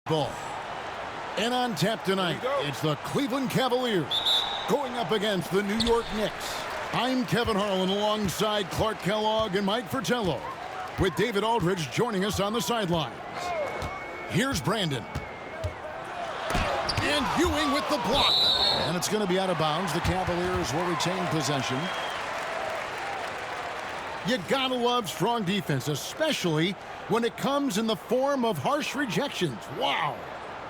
ball. And on tap tonight, it's the Cleveland Cavaliers going up against the New York Knicks. I'm Kevin Harlan alongside Clark Kellogg and Mike Fratello, with David Aldridge joining us on the sidelines. Here's Brandon. And Ewing with the block. And it's going to be out of bounds. The Cavaliers will retain possession. You gotta love strong defense, especially when it comes in the form of harsh rejections. Wow.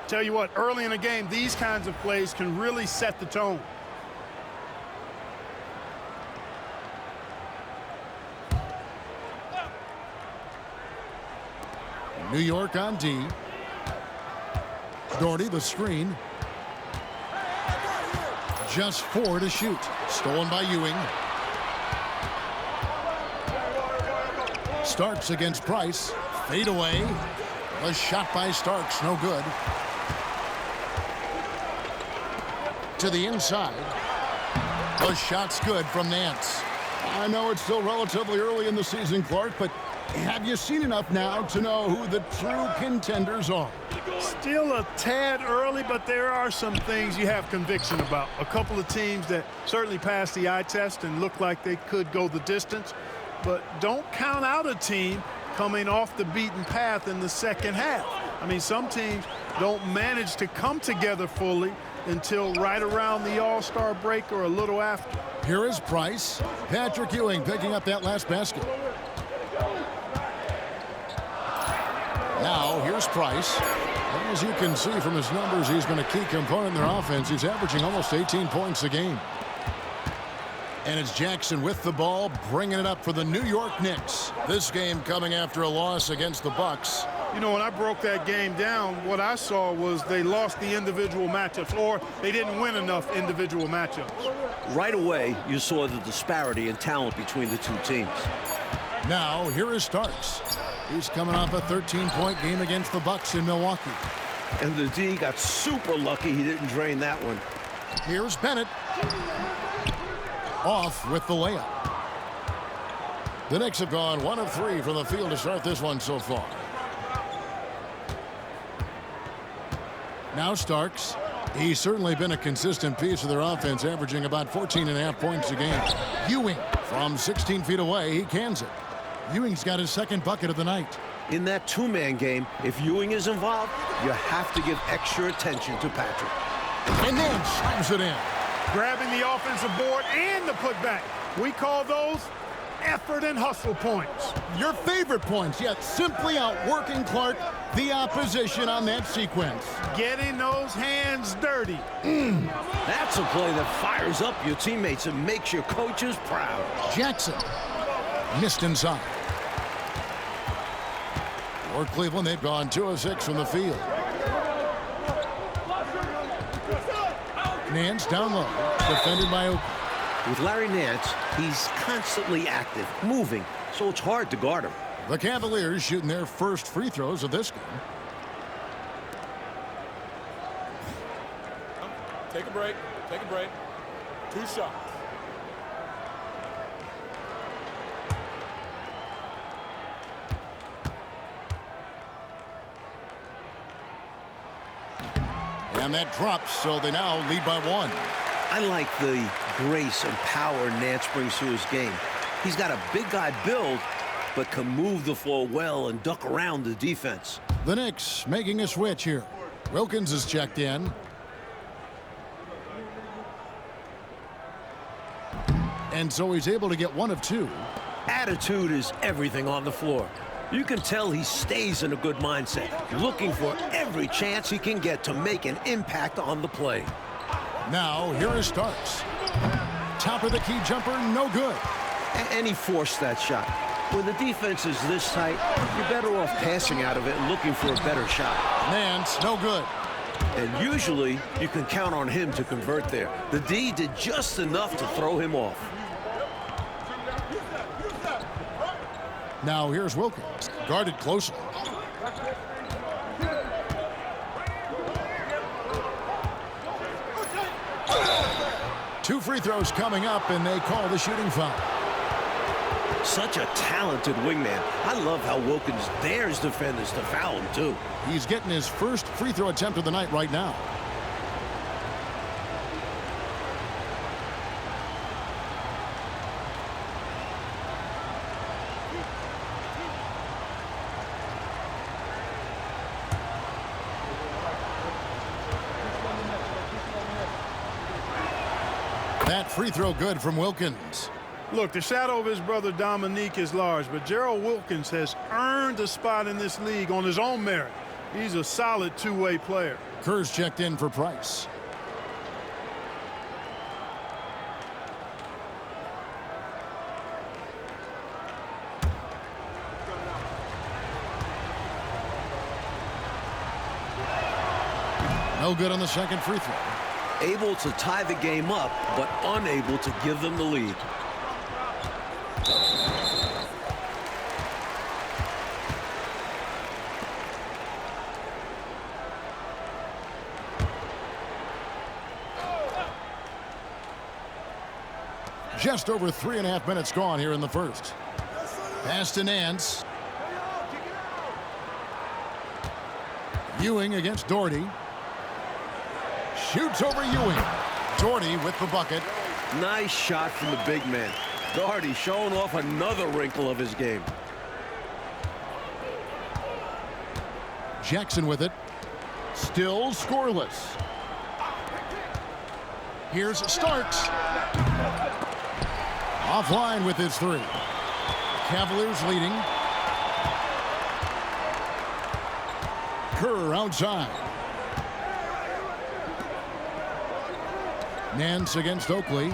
Tell you what, early in the game, these kinds of plays can really set the tone. New York on D. Doherty, the screen. Just 4 to shoot. Stolen by Ewing. Starks against Price. Fade away. A shot by Starks, no good. To the inside. The shot's good from Nance. I know it's still relatively early in the season, Clark, but have you seen enough now to know who the true contenders are? Still a tad early, but there are some things you have conviction about. A couple of teams that certainly passed the eye test and look like they could go the distance, but don't count out a team coming off the beaten path in the second half. I mean, some teams don't manage to come together fully until right around the All-Star break or a little after. Here is Price. Patrick Ewing picking up that last basket. Now, here's Price. As you can see from his numbers, he's been a key component in their offense. He's averaging almost 18 points a game. And it's Jackson with the ball, bringing it up for the New York Knicks. This game coming after a loss against the Bucks. You know, when I broke that game down, what I saw was they lost the individual matchups, or they didn't win enough individual matchups. Right away, you saw the disparity in talent between the two teams. Now, here is Starks. He's coming off a 13-point game against the Bucks in Milwaukee. And the D got super lucky he didn't drain that one. Here's Bennett. Off with the layup. The Knicks have gone 1 of 3 from the field to start this one so far. Now Starks. He's certainly been a consistent piece of their offense, averaging about 14.5 points a game. Ewing from 16 feet away, he cans it. Ewing's got his second bucket of the night. In that two-man game, if Ewing is involved, you have to give extra attention to Patrick. And then slams it in. Grabbing the offensive board and the putback. We call those effort and hustle points. Your favorite points, yet simply outworking Clark, the opposition on that sequence. Getting those hands dirty. That's a play that fires up your teammates and makes your coaches proud. Jackson missed inside. For Cleveland, they've gone 2 of 6 from the field. Nance down low, defended by Oakley. With Larry Nance, he's constantly active, moving, so it's hard to guard him. The Cavaliers shooting their first free throws of this game. Take a break. Take a break. 2 shots. And that drops, so they now lead by 1. I like the grace and power Nance brings to his game. He's got a big guy build, but can move the floor well and duck around the defense. The Knicks making a switch here. Wilkins is checked in. And so he's able to get 1 of 2. Attitude is everything on the floor. You can tell he stays in a good mindset, looking for every chance he can get to make an impact on the play. Now, here is Starks. Top of the key jumper, no good. And he forced that shot. When the defense is this tight, you're better off passing out of it and looking for a better shot. Nance, no good. And usually, you can count on him to convert there. The D did just enough to throw him off. Now here's Wilkins, guarded closely. Two free throws coming up, and they call the shooting foul. Such a talented wingman. I love how Wilkins dares defenders to foul him, too. He's getting his first free throw attempt of the night right now. That free throw good from Wilkins. Look, the shadow of his brother Dominique is large, but Gerald Wilkins has earned a spot in this league on his own merit. He's a solid two-way player. Kerr's checked in for Price. No good on the second free throw. Able to tie the game up, but unable to give them the lead. Just over 3.5 minutes gone here in the first. Pass to Nance. Ewing against Doherty. Shoots over Ewing. Doherty with the bucket. Nice shot from the big man. Doherty showing off another wrinkle of his game. Jackson with it. Still scoreless. Here's Starks. Offline with his three. Cavaliers leading. Kerr outside. Nance against Oakley.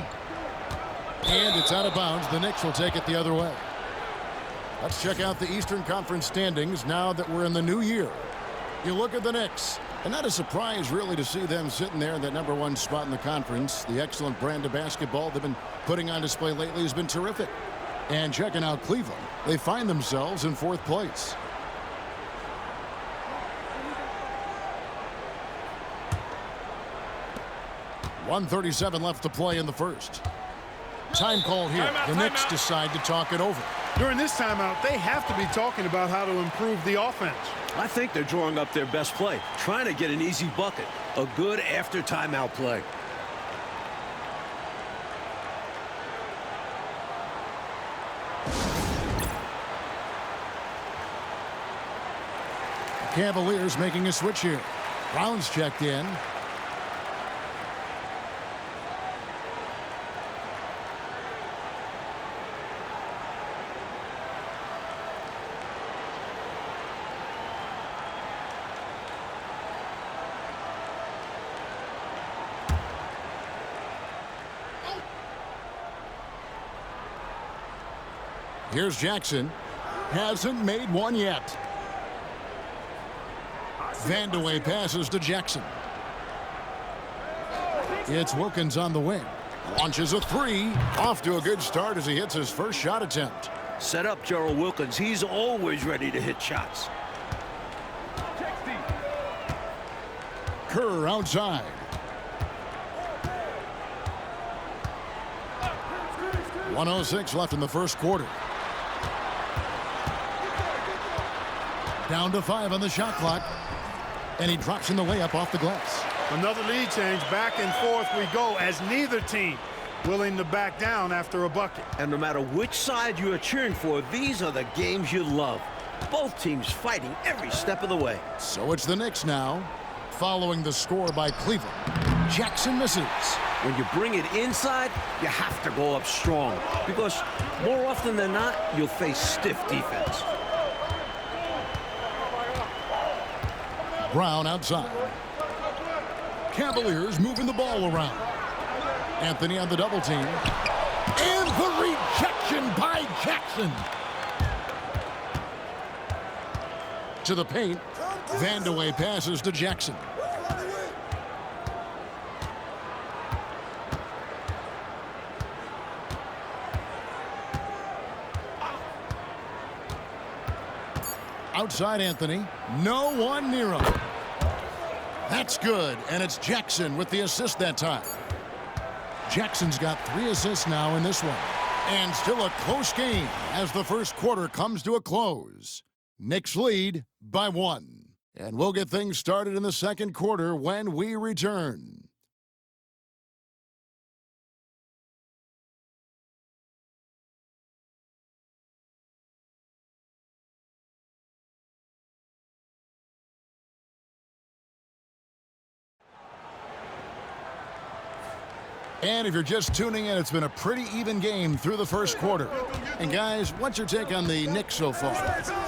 And it's out of bounds. The Knicks will take it the other way. Let's check out the Eastern Conference standings now that we're in the new year. You look at the Knicks, and not a surprise really to see them sitting there in that #1 spot in the conference. The excellent brand of basketball they've been putting on display lately has been terrific. And checking out Cleveland, they find themselves in 4th place. .137 left to play in the first. Time call here. The Knicks decide to talk it over. During this timeout, they have to be talking about how to improve the offense. I think they're drawing up their best play, trying to get an easy bucket. A good after timeout play. Cavaliers making a switch here. Brown's checked in. Here's Jackson. Hasn't made one yet. Vandeweghe passes to Jackson. It's Wilkins on the wing. Launches a three. Off to a good start as he hits his first shot attempt. Set up Gerald Wilkins. He's always ready to hit shots. Kerr outside. .106 left in the first quarter. Down to 5 on the shot clock. And he drops in the layup off the glass. Another lead change. Back and forth we go as neither team willing to back down after a bucket. And no matter which side you are cheering for, these are the games you love. Both teams fighting every step of the way. So it's the Knicks now, following the score by Cleveland. Jackson misses. When you bring it inside, you have to go up strong, because more often than not, you'll face stiff defense. Brown outside. Cavaliers moving the ball around. Anthony on the double team. And the rejection by Jackson. To the paint. Vandeweghe passes to Jackson. Outside Anthony. No one near him. That's good, and it's Jackson with the assist that time. Jackson's got 3 assists now in this one. And still a close game as the first quarter comes to a close. Knicks lead by 1. And we'll get things started in the second quarter when we return. And if you're just tuning in, it's been a pretty even game through the first quarter. And guys, what's your take on the Knicks so far?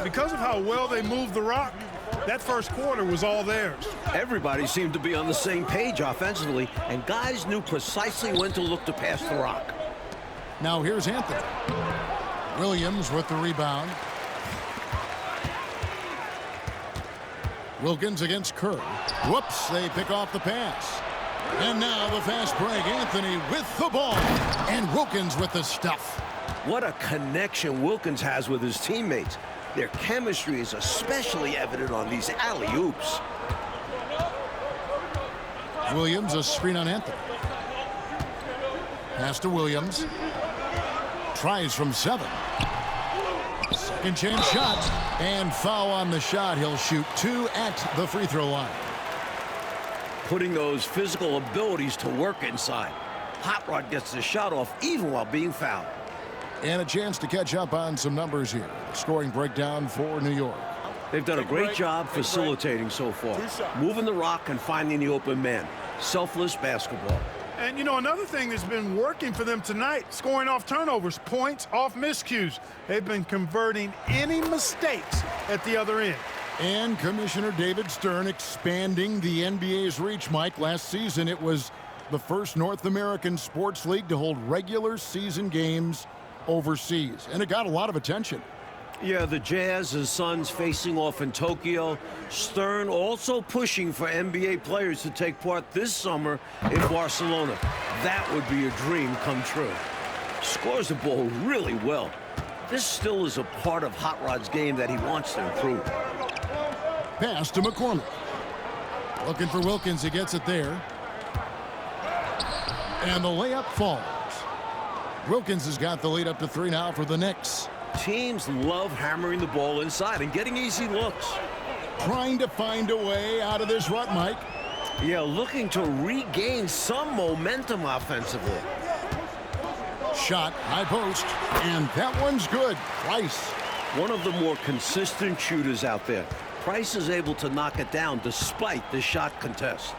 Because of how well they moved the rock, that first quarter was all theirs. Everybody seemed to be on the same page offensively, and guys knew precisely when to look to pass the rock. Now here's Anthony. Williams with the rebound. Wilkins against Kerr. Whoops, they pick off the pass. And now the fast break. Anthony with the ball. And Wilkins with the stuff. What a connection Wilkins has with his teammates. Their chemistry is especially evident on these alley-oops. Williams, a screen on Anthony. Pass to Williams. Tries from 7. Second chance shot. And foul on the shot. He'll shoot 2 at the free throw line. Putting those physical abilities to work inside. Hot Rod gets the shot off even while being fouled. And a chance to catch up on some numbers here. Scoring breakdown for New York. They've done a great job facilitating so far. Moving the rock and finding the open man. Selfless basketball. And, you know, another thing that's been working for them tonight, scoring off turnovers, points off miscues. They've been converting any mistakes at the other end. And Commissioner David Stern expanding the NBA's reach, Mike. Last season, it was the first North American sports league to hold regular season games overseas. And it got a lot of attention. Yeah, the Jazz and Suns facing off in Tokyo. Stern also pushing for NBA players to take part this summer in Barcelona. That would be a dream come true. Scores the ball really well. This still is a part of Hot Rod's game that he wants to improve. Pass to McCormick. Looking for Wilkins. He gets it there. And the layup falls. Wilkins has got the lead up to 3 now for the Knicks. Teams love hammering the ball inside and getting easy looks. Trying to find a way out of this rut, Mike. Yeah, looking to regain some momentum offensively. Shot, high post, and that one's good. Price. One of the more consistent shooters out there. Price is able to knock it down despite the shot contest.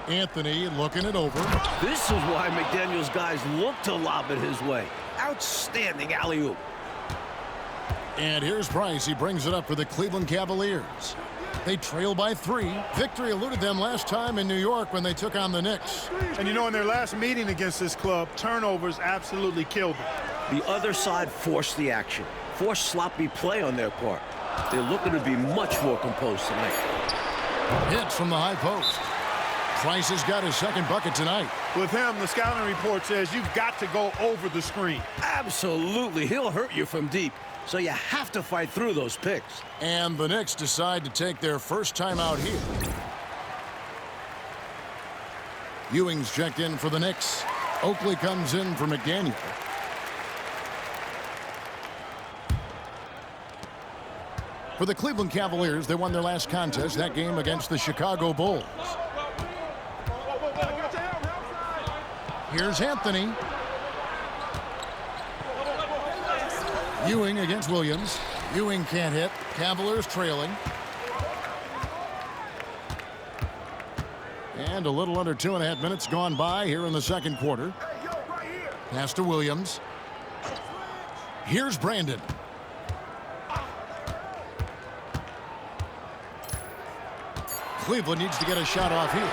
Anthony looking it over. This is why McDaniel's guys look to lob it his way. Outstanding alley-oop. And here's Price. He brings it up for the Cleveland Cavaliers. They trail by 3. Victory eluded them last time in New York when they took on the Knicks. And you know, in their last meeting against this club, turnovers absolutely killed them. The other side forced the action. Forced sloppy play on their part. They're looking to be much more composed tonight. Hits from the high post. Price has got his second bucket tonight. With him, the scouting report says you've got to go over the screen. Absolutely. He'll hurt you from deep. So you have to fight through those picks. And the Knicks decide to take their first time out here. Ewing's checked in for the Knicks. Oakley comes in for McDaniel. For the Cleveland Cavaliers, they won their last contest, that game against the Chicago Bulls. Here's Anthony. Ewing against Williams. Ewing can't hit. Cavaliers trailing. And a little under 2.5 minutes gone by here in the second quarter. Pass to Williams. Here's Brandon. Cleveland needs to get a shot off here.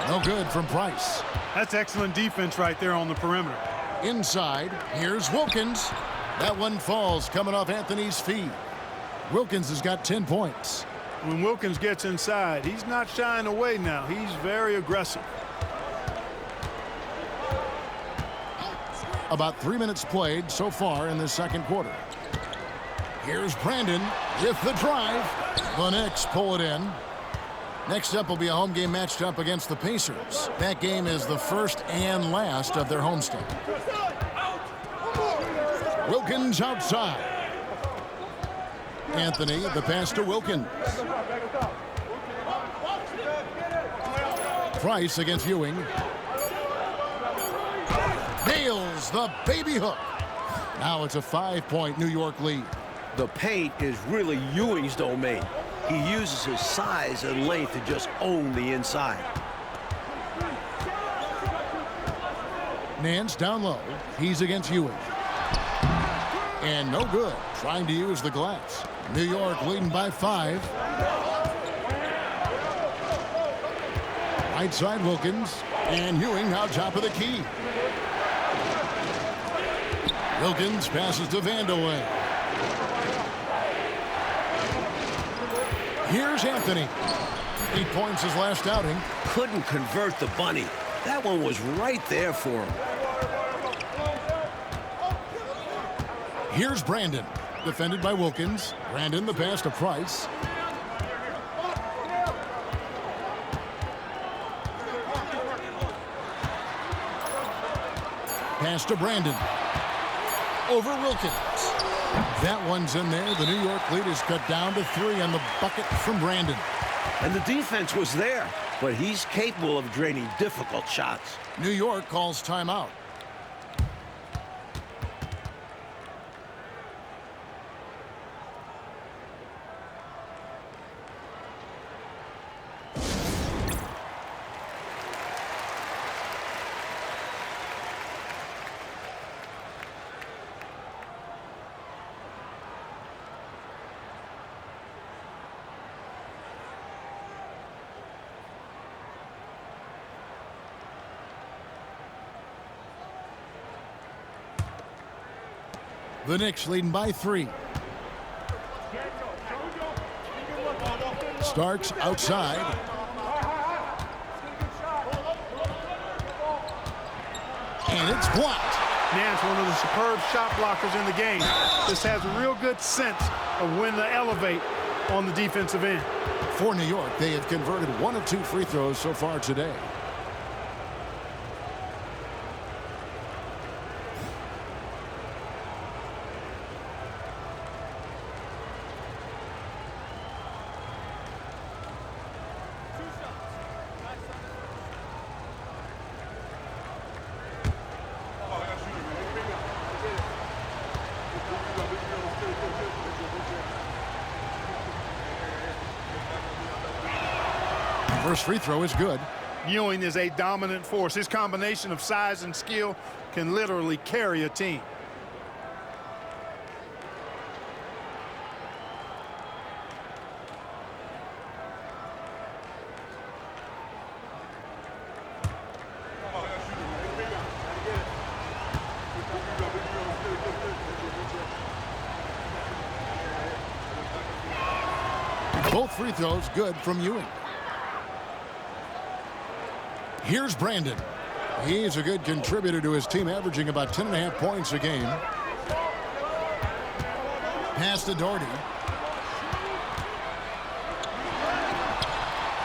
No good from Price. That's excellent defense right there on the perimeter. Inside, here's Wilkins. That one falls coming off Anthony's feet. Wilkins has got 10 points. When Wilkins gets inside, he's not shying away now. He's very aggressive. About 3 minutes played so far in this second quarter. Here's Brandon with the drive. The Knicks pull it in. Next up will be a home game matched up against the Pacers. That game is the first and last of their homestand. Wilkins outside. Anthony, the pass to Wilkins. Price against Ewing. Nails the baby hook. Now it's a 5-point New York lead. The paint is really Ewing's domain. He uses his size and length to just own the inside. Nance down low. He's against Ewing. And no good. Trying to use the glass. New York leading by 5. Right side Wilkins. And Ewing now top of the key. Wilkins passes to Vandeweghe. Here's Anthony. 8 points his last outing. Couldn't convert the bunny. That one was right there for him. Here's Brandon. Defended by Wilkins. Brandon the pass to Price. Pass to Brandon. Over Wilkins. That one's in there. The New York lead is cut down to 3 on the bucket from Brandon. And the defense was there, but he's capable of draining difficult shots. New York calls timeout. The Knicks leading by 3. Starks outside. And it's blocked. Nance, one of the superb shot blockers in the game. This has a real good sense of when to elevate on the defensive end. For New York, they have converted 1 of 2 free throws so far today. First free throw is good. Ewing is a dominant force. His combination of size and skill can literally carry a team. Both free throws good from Ewing. Here's Brandon. He's a good contributor to his team, averaging about 10.5 points a game. Pass to Doherty.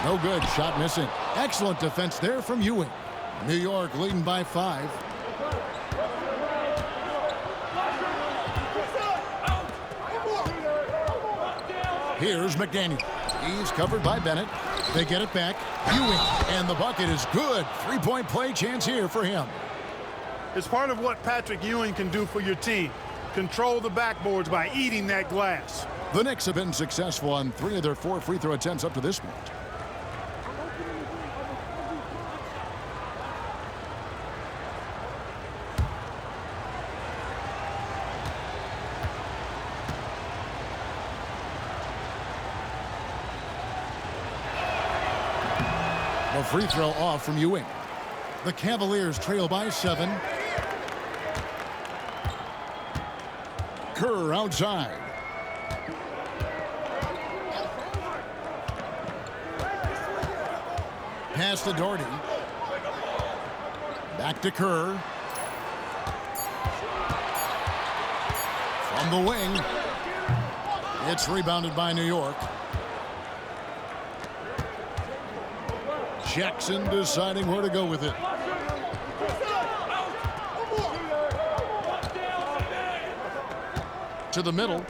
No good. Shot missing. Excellent defense there from Ewing. New York leading by 5. Here's McDaniel. He's covered by Bennett. They get it back. Ewing, and the bucket is good. 3-point play chance here for him. It's part of what Patrick Ewing can do for your team. Control the backboards by eating that glass. The Knicks have been successful on 3 of their 4 free throw attempts up to this point. The free throw off from Ewing. The Cavaliers trail by 7. Kerr outside. Pass to Doherty. Back to Kerr. From the wing. It's rebounded by New York. Jackson deciding where to go with it. To the middle.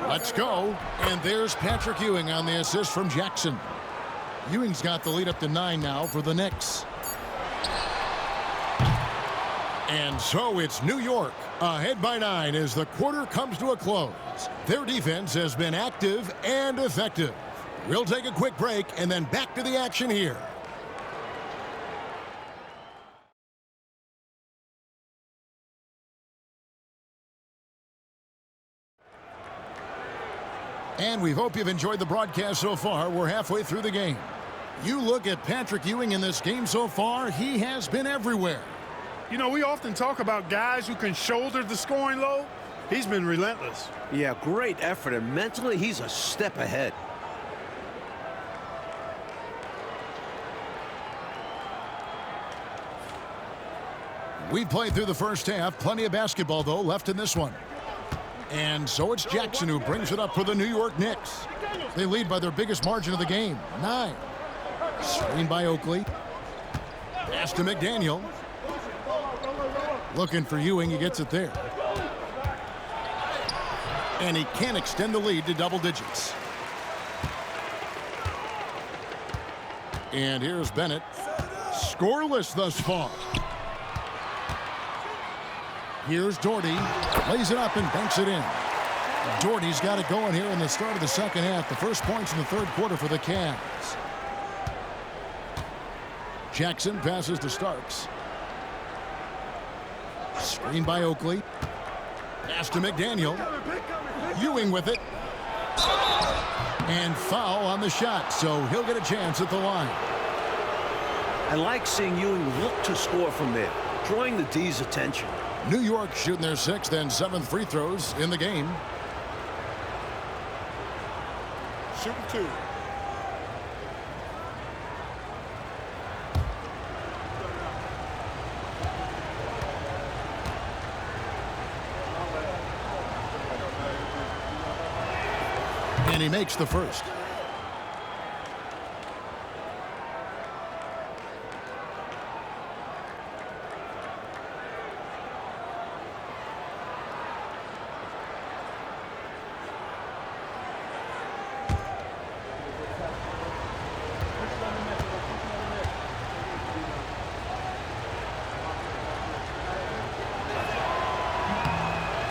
Let's go. And there's Patrick Ewing on the assist from Jackson. Ewing's got the lead up to 9 now for the Knicks. And so it's New York ahead by 9 as the quarter comes to a close. Their defense has been active and effective. We'll take a quick break and then back to the action here. And we hope you've enjoyed the broadcast so far. We're halfway through the game. You look at Patrick Ewing in this game so far, he has been everywhere. You know, we often talk about guys who can shoulder the scoring load. He's been relentless. Yeah, great effort, and mentally he's a step ahead. We played through the first half. Plenty of basketball, though, left in this one. And so it's Jackson who brings it up for the New York Knicks. They lead by their biggest margin of the game, 9. Screen by Oakley. Pass to McDaniel. Looking for Ewing. He gets it there. And he can extend the lead to double digits. And here's Bennett. Scoreless thus far. Here's Doherty. Lays it up and banks it in. Doherty's got it going here in the start of the second half. The first points in the third quarter for the Cavs. Jackson passes to Starks. Screen by Oakley. Pass to McDaniel. Ewing with it. And foul on the shot, so he'll get a chance at the line. I like seeing Ewing look to score from there, drawing the D's attention. New York shooting their 6th and 7th free throws in the game. Shooting 2. And he makes the first.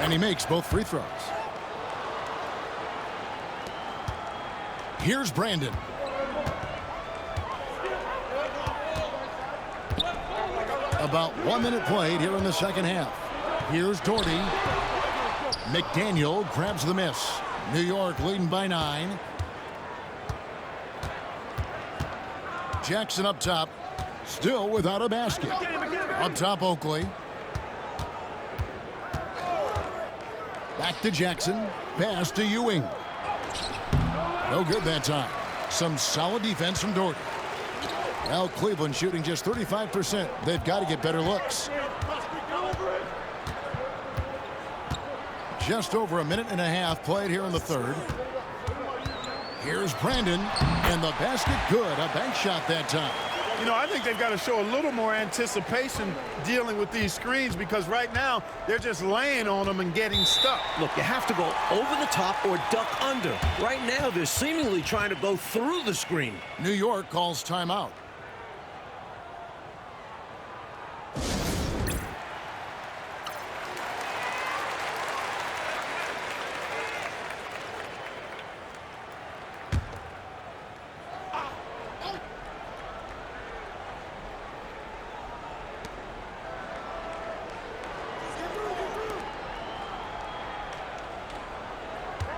And he makes both free throws. Here's Brandon. About 1 minute played here in the second half. Here's Doherty. McDaniel grabs the miss. New York leading by 9. Jackson up top. Still without a basket. Up top, Oakley. Back to Jackson. Pass to Ewing. No good that time. Some solid defense from Doherty. Well, Cleveland shooting just 35%. They've got to get better looks. Just over a minute and a half played here in the third. Here's Brandon, and the basket good. A bank shot that time. You know, I think they've got to show a little more anticipation dealing with these screens, because right now they're just laying on them and getting stuck. Look, you have to go over the top or duck under. Right now, they're seemingly trying to go through the screen. New York calls timeout.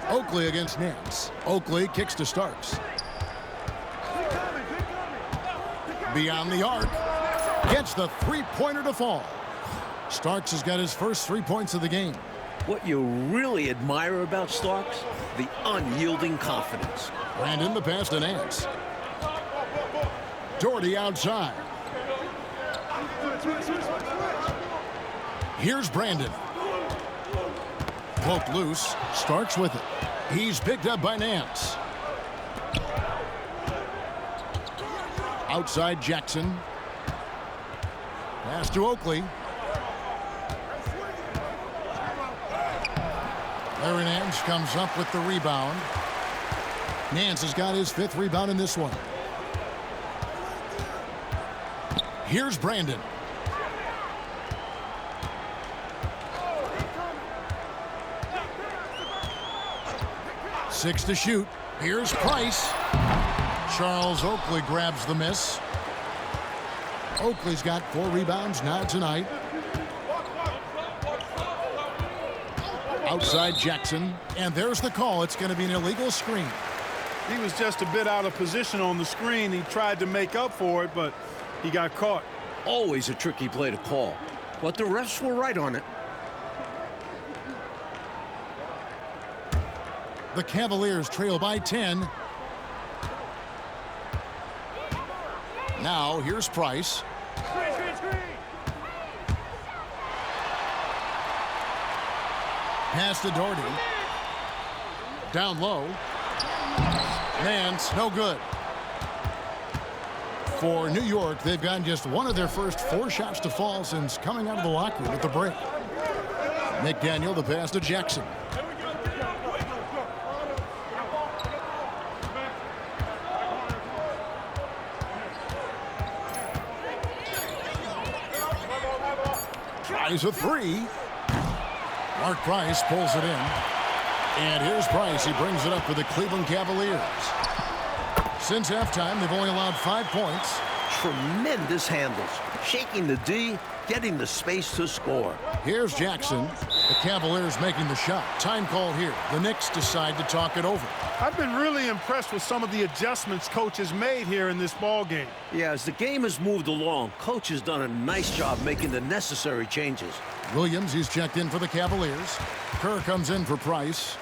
Oakley against Nance. Oakley kicks to Starks. Beyond the arc. Gets the three-pointer to fall. Starks has got his first 3 points of the game. What you really admire about Starks? The unyielding confidence. Brandon the pass to Nance. Doherty outside. Here's Brandon. Poked loose. Starks with it. He's picked up by Nance. Outside Jackson. Pass to Oakley. Larry Nance comes up with the rebound. Nance has got his 5th rebound in this one. Here's Brandon. Six to shoot. Here's Price. Charles Oakley grabs the miss. Oakley's got 4 rebounds now tonight. Outside Jackson. And there's the call. It's going to be an illegal screen. He was just a bit out of position on the screen. He tried to make up for it, but he got caught. Always a tricky play to call, but the refs were right on it. The Cavaliers trail by 10. Now here's Price. Pass to Doherty. Down low. Nance, no good. For New York, they've gotten just one of their first 4 shots to fall since coming out of the locker room at the break. McDaniel, the pass to Jackson. Tries a 3. Mark Price pulls it in. And here's Price. He brings it up for the Cleveland Cavaliers. Since halftime, they've only allowed 5 points. Tremendous handles. Shaking the D, getting the space to score. Here's Jackson. The Cavaliers making the shot. Time call here. The Knicks decide to talk it over. I've been really impressed with some of the adjustments coach has made here in this ball game. Yeah, as the game has moved along, coach has done a nice job making the necessary changes. Williams, he's checked in for the Cavaliers. Kerr comes in for Price.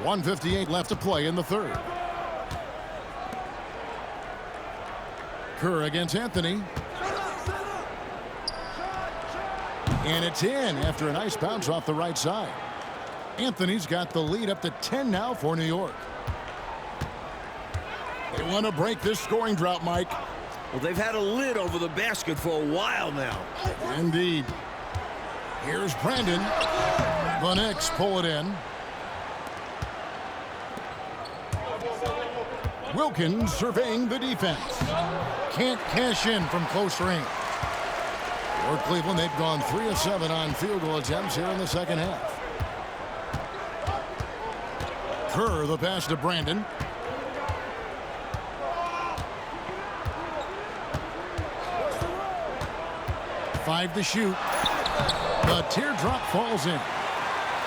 .158 left to play in the third. Kerr against Anthony. And it's in after a nice bounce off the right side. Anthony's got the lead up to 10 now for New York. They want to break this scoring drought, Mike. Well, they've had a lid over the basket for a while now. Indeed. Here's Brandon. The Knicks pull it in. Wilkins surveying the defense. Can't cash in from close range. For Cleveland, they've gone 3 of 7 on field goal attempts here in the second half. Kerr, the pass to Brandon. Five to shoot. The teardrop falls in.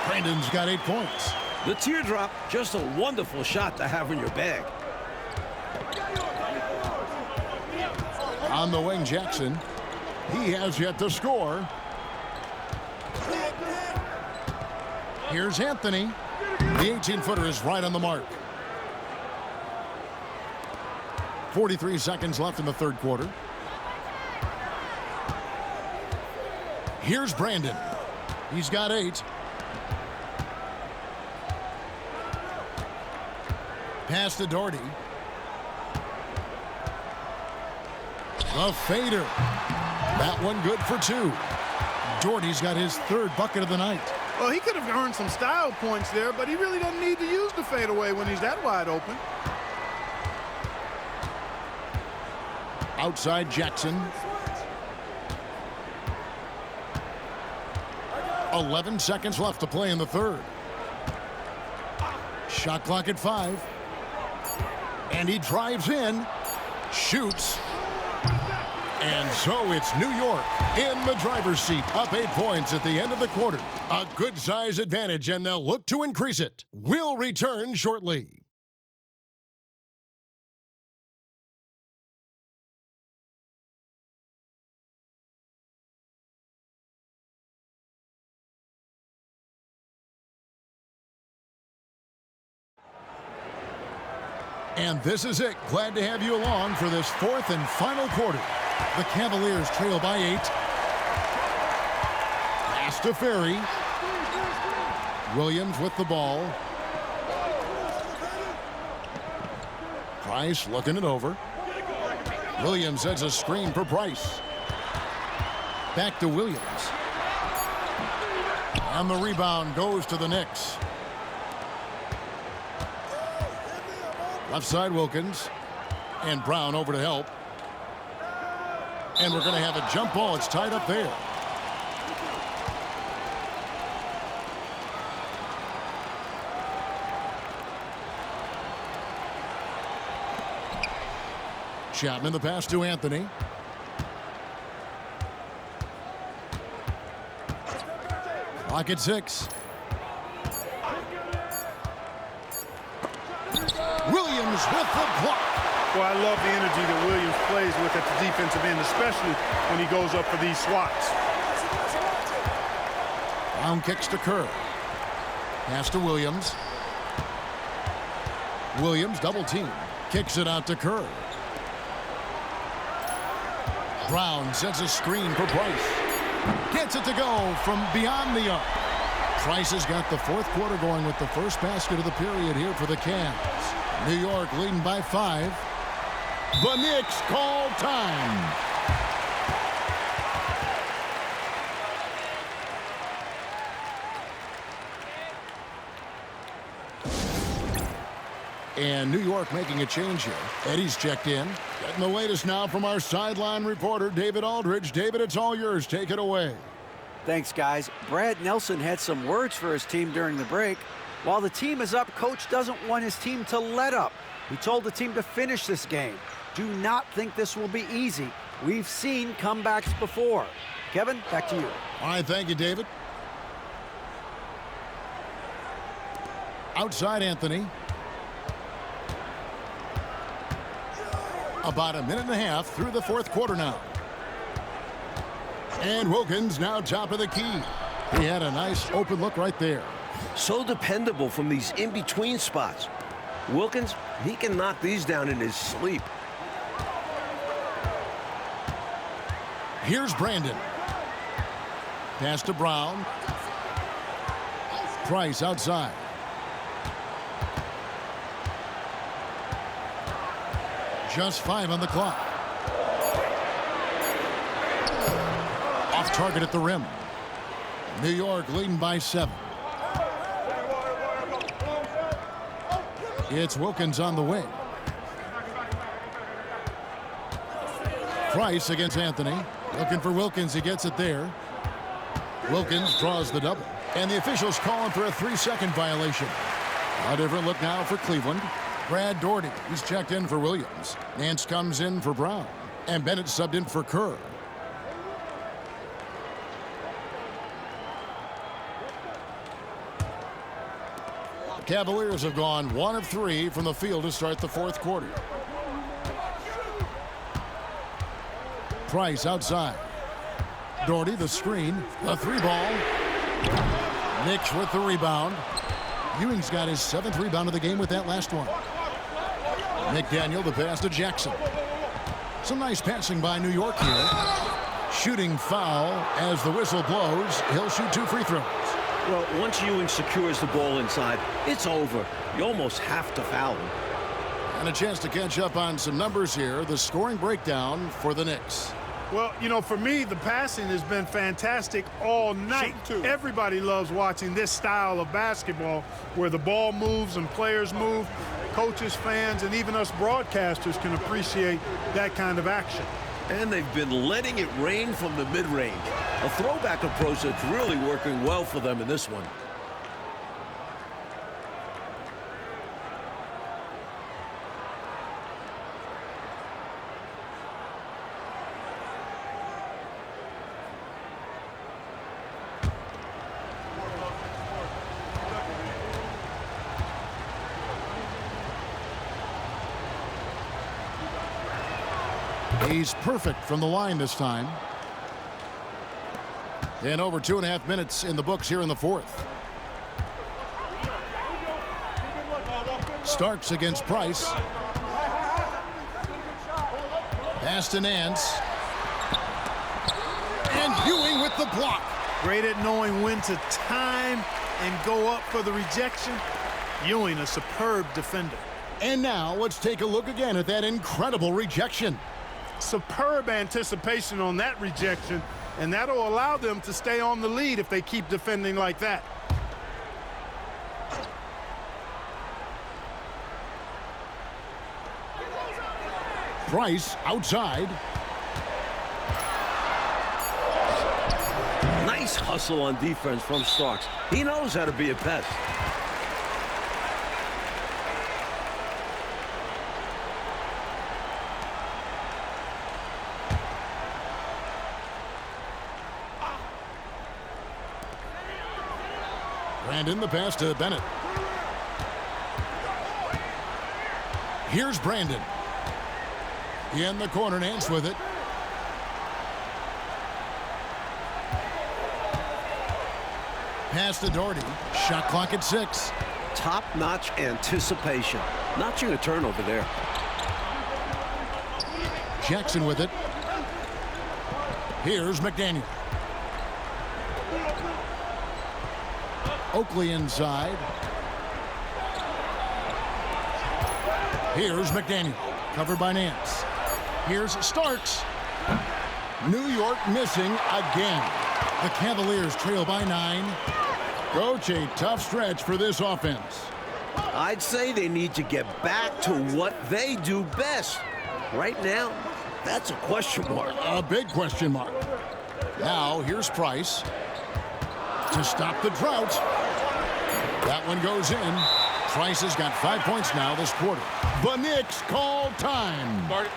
Brandon's got 8 points. The teardrop, just a wonderful shot to have in your bag. On the wing, Jackson. He has yet to score. Here's Anthony. The 18-footer is right on the mark. 43 seconds left in the third quarter. Here's Brandon. He's got 8. Pass to Doherty. The fader. That one good for 2. Doherty's got his 3rd bucket of the night. Well, he could have earned some style points there, but he really doesn't need to use the fadeaway when he's that wide open. Outside Jackson. 11 seconds left to play in the third. Shot clock at 5. And he drives in. Shoots. And so it's New York in the driver's seat, up 8 points at the end of the quarter. A good size advantage, and they'll look to increase it. We'll return shortly. And this is it. Glad to have you along for this fourth and final quarter. The Cavaliers trail by 8. Pass to Ferry. Williams with the ball. Price looking it over. Williams sets a screen for Price. Back to Williams. And the rebound goes to the Knicks. Left side Wilkins. And Brown over to help. And we're going to have a jump ball. It's tied up there. Chapman the pass to Anthony. Clock at 6. Williams with the block. Well, I love the energy that Williams plays with at the defensive end, especially when he goes up for these swats. Brown kicks to Kerr. Pass to Williams. Williams double team. Kicks it out to Kerr. Brown sets a screen for Price. Gets it to go from beyond the arc. Price has got the fourth quarter going with the first basket of the period here for the Cavs. New York leading by 5. The Knicks call time. And New York making a change here. Eddie's checked in. Getting the latest now from our sideline reporter, David Aldridge. David, it's all yours. Take it away. Thanks, guys. Brad Nelson had some words for his team during the break. While the team is up, Coach doesn't want his team to let up. He told the team to finish this game. Do not think this will be easy. We've seen comebacks before. Kevin, back to you. All right, thank you, David. Outside Anthony. About a minute and a half through the fourth quarter now. And Wilkins now top of the key. He had a nice open look right there. So dependable from these in-between spots. Wilkins, he can knock these down in his sleep. Here's Brandon. Pass to Brown. Price outside. Just 5 on the clock. Off target at the rim. New York leading by 7. It's Wilkins on the wing. Price against Anthony. Looking for Wilkins. He gets it there. Wilkins draws the double. And the officials calling for a 3-second violation. A different look now for Cleveland. Brad Daugherty, he's checked in for Williams. Nance comes in for Brown. And Bennett subbed in for Kerr. Cavaliers have gone 1 of 3 from the field to start the fourth quarter. Price outside. Daugherty the screen. The 3-ball. Knicks with the rebound. Ewing's got his 7th rebound of the game with that last one. McDaniel the pass to Jackson. Some nice passing by New York here. Shooting foul as the whistle blows. He'll shoot 2 free throws. Well, once Ewing secures the ball inside, it's over. You almost have to foul him. And a chance to catch up on some numbers here. The scoring breakdown for the Knicks. Well, you know, for me, the passing has been fantastic all night. Everybody loves watching this style of basketball where the ball moves and players move. Coaches, fans, and even us broadcasters can appreciate that kind of action. And they've been letting it rain from the mid-range. A throwback approach that's really working well for them in this one. He's perfect from the line this time. And over 2.5 minutes in the books here in the fourth. Starks against Price. Pass to Nance. And Ewing with the block. Great at knowing when to time and go up for the rejection. Ewing, a superb defender. And now let's take a look again at that incredible rejection. Superb anticipation on that rejection, and that'll allow them to stay on the lead if they keep defending like that. Price outside. Nice hustle on defense from Starks. He knows how to be a pest. Brandon, the pass to Bennett. Here's Brandon. In the corner, Nance with it. Pass to Doherty. Shot clock at 6. Top-notch anticipation. Notching a turnover there. Jackson with it. Here's McDaniel. Oakley inside. Here's McDaniel. Covered by Nance. Here's Starks. New York missing again. The Cavaliers trail by 9. Coach, a tough stretch for this offense. I'd say they need to get back to what they do best. Right now, that's a question mark. A big question mark. Now, here's Price to stop the drought. That one goes in. Price has got 5 points now this quarter. The Knicks call time. Start it.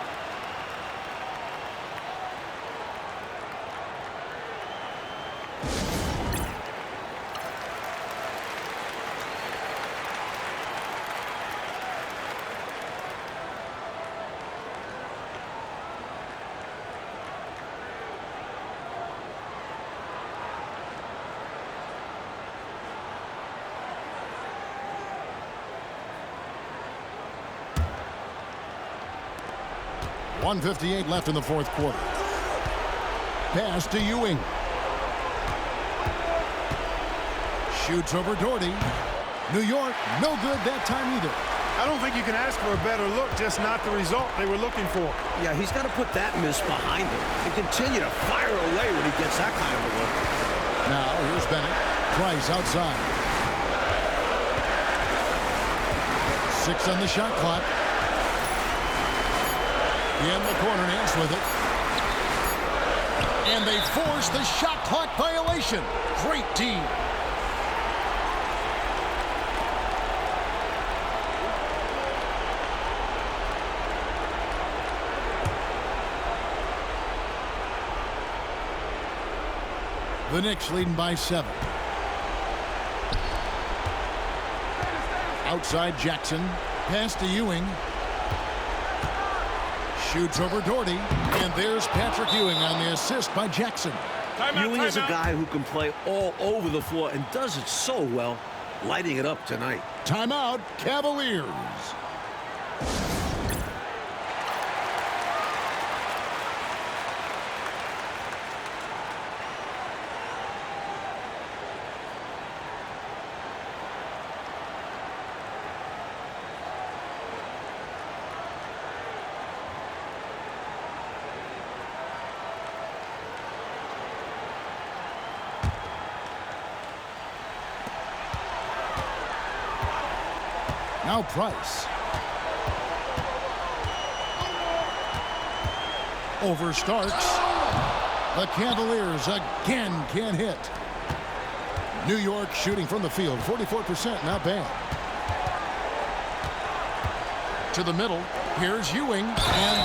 .158 left in the fourth quarter. Pass to Ewing. Shoots over Doherty. New York, no good that time either. I don't think you can ask for a better look, just not the result they were looking for. Yeah, he's got to put that miss behind him and continue to fire away when he gets that kind of a look. Now, here's Bennett. Price outside. 6 on the shot clock. In the corner, Nance with it. And they force the shot clock violation. Great team. The Knicks leading by 7. Outside Jackson. Pass to Ewing. Shoots over Doherty. And there's Patrick Ewing on the assist by Jackson. Ewing is a guy who can play all over the floor and does it so well, lighting it up tonight. Timeout, Cavaliers. Now Price. Over Starks. The Cavaliers again can't hit. New York shooting from the field, 44%, not bad. To the middle, here's Ewing, and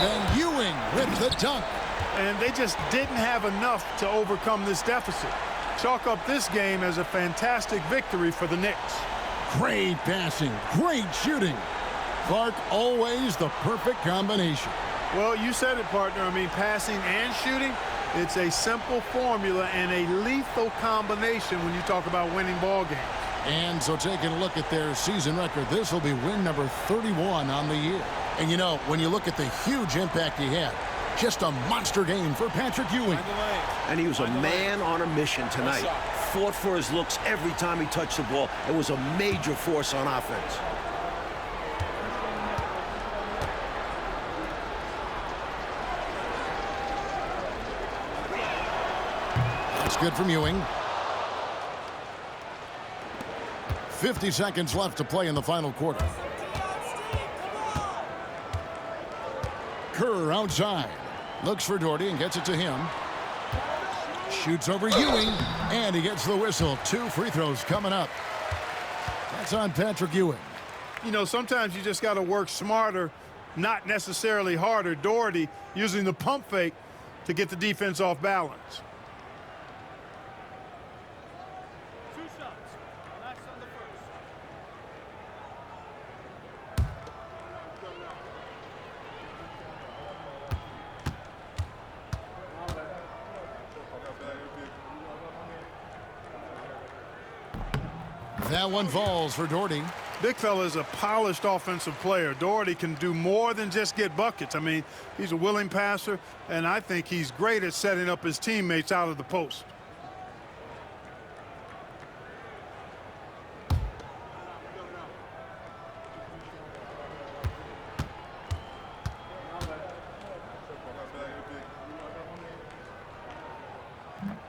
then Ewing with the dunk. And they just didn't have enough to overcome this deficit. Chalk up this game as a fantastic victory for the Knicks. Great passing, great shooting. Clark, always the perfect combination. Well, you said it, partner. I mean, passing and shooting, it's a simple formula and a lethal combination when you talk about winning ball games. And so taking a look at their season record, this will be win number 31 on the year. And you know, when you look at the huge impact he had, Just a monster game for Patrick Ewing. And he was a man on a mission tonight. Fought for his looks every time he touched the ball and was a major force on offense. That's good from Ewing. 50 seconds left to play in the final quarter. Kerr outside. Looks for Doherty and gets it to him. Shoots over Ewing, and he gets the whistle. 2 free throws coming up. That's on Patrick Ewing. You know, sometimes you just got to work smarter, not necessarily harder. Doherty using the pump fake to get the defense off balance. That one falls for Doherty. Big fella is a polished offensive player. Doherty can do more than just get buckets. I mean, he's a willing passer, and I think he's great at setting up his teammates out of the post.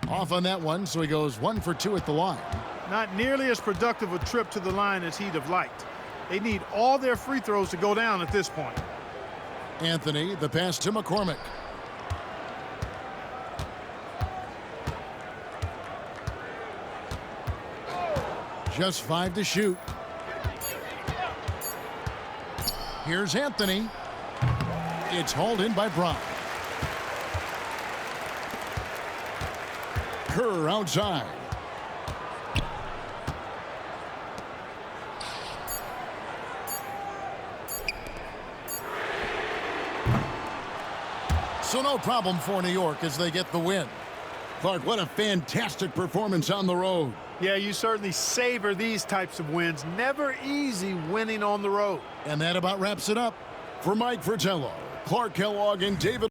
Off on that one, so he goes 1 for 2 at the line. Not nearly as productive a trip to the line as he'd have liked. They need all their free throws to go down at this point. Anthony, the pass to McCormick. Just 5 to shoot. Here's Anthony. It's hauled in by Brown. Kerr outside. So no problem for New York as they get the win. Clark, what a fantastic performance on the road. Yeah, you certainly savor these types of wins. Never easy winning on the road. And that about wraps it up. For Mike Fratello, Clark Kellogg, and David